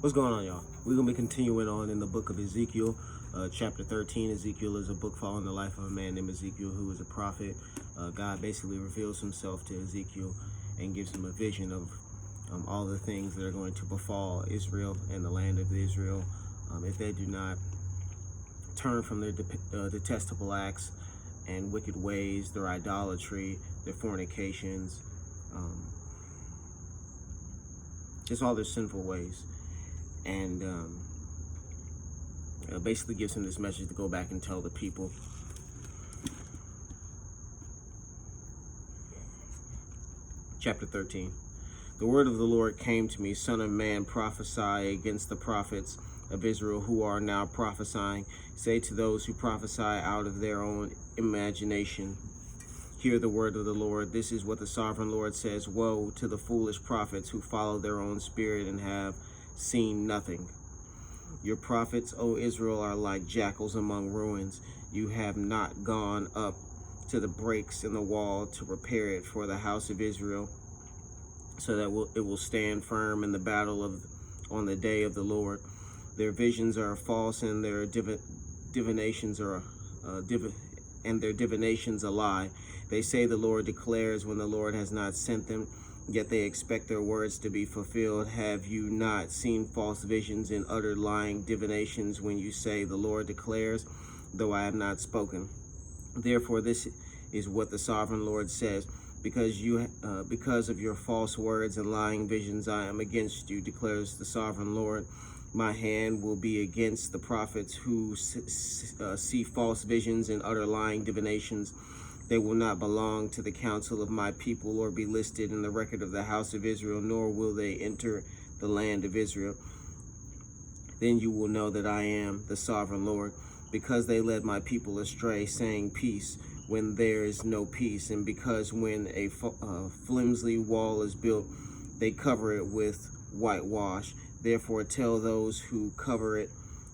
What's going on, y'all? We're going to be continuing on in the book of Ezekiel, chapter 13. Ezekiel is a book following the life of a man named Ezekiel, who is a prophet. God basically reveals himself to Ezekiel and gives him a vision of all the things that are going to befall Israel and the land of Israel if they do not turn from their detestable acts and wicked ways, their idolatry, their fornications, just all their sinful ways. And basically gives him this message to go back and tell the people. Chapter 13. The word of the Lord came to me, Son of man, prophesy against the prophets of Israel who are now prophesying. Say to those who prophesy out of their own imagination, hear the word of the Lord. This is what the sovereign Lord says. Woe to the foolish prophets who follow their own spirit and have seen nothing. Your prophets, O Israel, are like jackals among ruins. You have not gone up to the breaks in the wall to repair it for the house of Israel, so that it will stand firm in the battle on the day of the Lord. Their visions are false, and their divinations are their divinations a lie. They say the Lord declares when the Lord has not sent them, yet they expect their words to be fulfilled. Have you not seen false visions and uttered lying divinations when you say the Lord declares, though I have not spoken? Therefore, this is what the sovereign Lord says. Because of your false words and lying visions, I am against you, declares the sovereign Lord. My hand will be against the prophets who see false visions and utter lying divinations. They will not belong to the council of my people or be listed in the record of the house of Israel, nor will they enter the land of Israel. Then you will know that I am the sovereign Lord, because they led my people astray, saying peace, when there is no peace, and because when a flimsy wall is built, they cover it with whitewash. Therefore tell those who cover it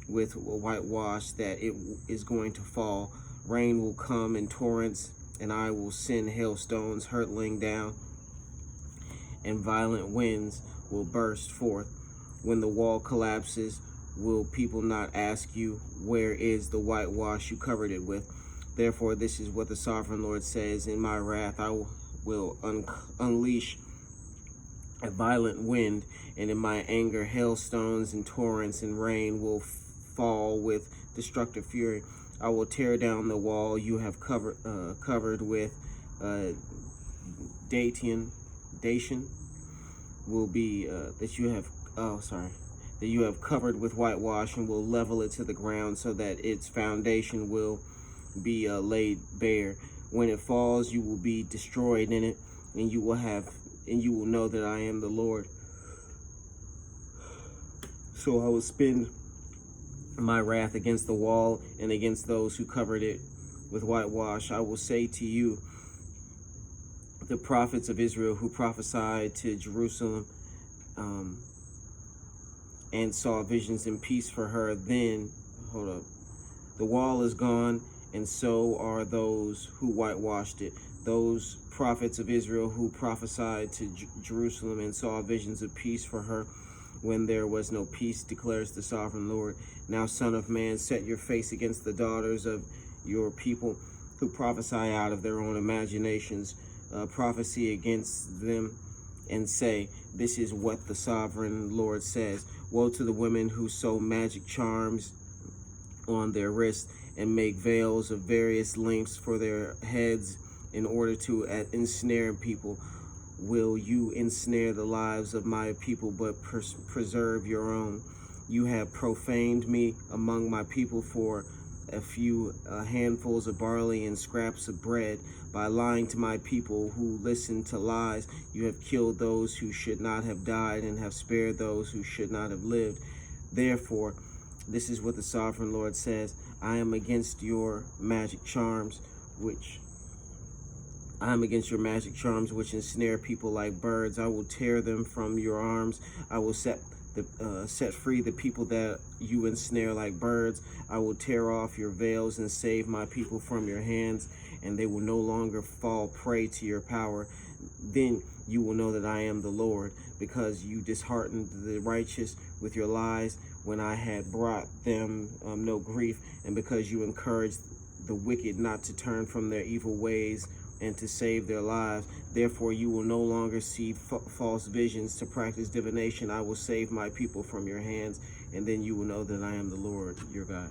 with whitewash that it is going to fall. Rain will come in torrents, and I will send hailstones hurtling down, and violent winds will burst forth. When the wall collapses, will people not ask you, where is the whitewash you covered it with? Therefore, this is what the sovereign Lord says. In my wrath, I will unleash a violent wind, and in my anger, hailstones and torrents and rain will fall with destructive fury. I will tear down the wall you have covered with Dacian will be that you have covered with whitewash, and will level it to the ground, so that its foundation will be laid bare. When it falls, you will be destroyed in it, and you will know that I am the Lord. So I will spend my wrath against the wall and against those who covered it with whitewash. I will say to you, the prophets of Israel who prophesied to Jerusalem and saw visions and peace for her, then, the wall is gone, and so are those who whitewashed it. Those prophets of Israel who prophesied to Jerusalem and saw visions of peace for her when there was no peace, declares the sovereign Lord. Now, son of man, set your face against the daughters of your people who prophesy out of their own imaginations. Prophecy against them and say, this is what the sovereign Lord says. Woe to the women who sew magic charms on their wrists and make veils of various lengths for their heads in order to ensnare people. Will you ensnare the lives of my people but preserve your own? You have profaned me among my people for a few handfuls of barley and scraps of bread. By lying to my people who listen to lies, you have killed those who should not have died and have spared those who should not have lived. Therefore, this is what the sovereign Lord says. I am against your magic charms, which ensnare people like birds. I will tear them from your arms. I will set free the people that you ensnare like birds. I will tear off your veils and save my people from your hands, and they will no longer fall prey to your power. Then you will know that I am the Lord, because you disheartened the righteous, with your lies when I had brought them no grief, and because you encouraged the wicked not to turn from their evil ways and to save their lives. Therefore you will no longer see false visions to practice divination. I will save my people from your hands, and then you will know that I am the Lord your God.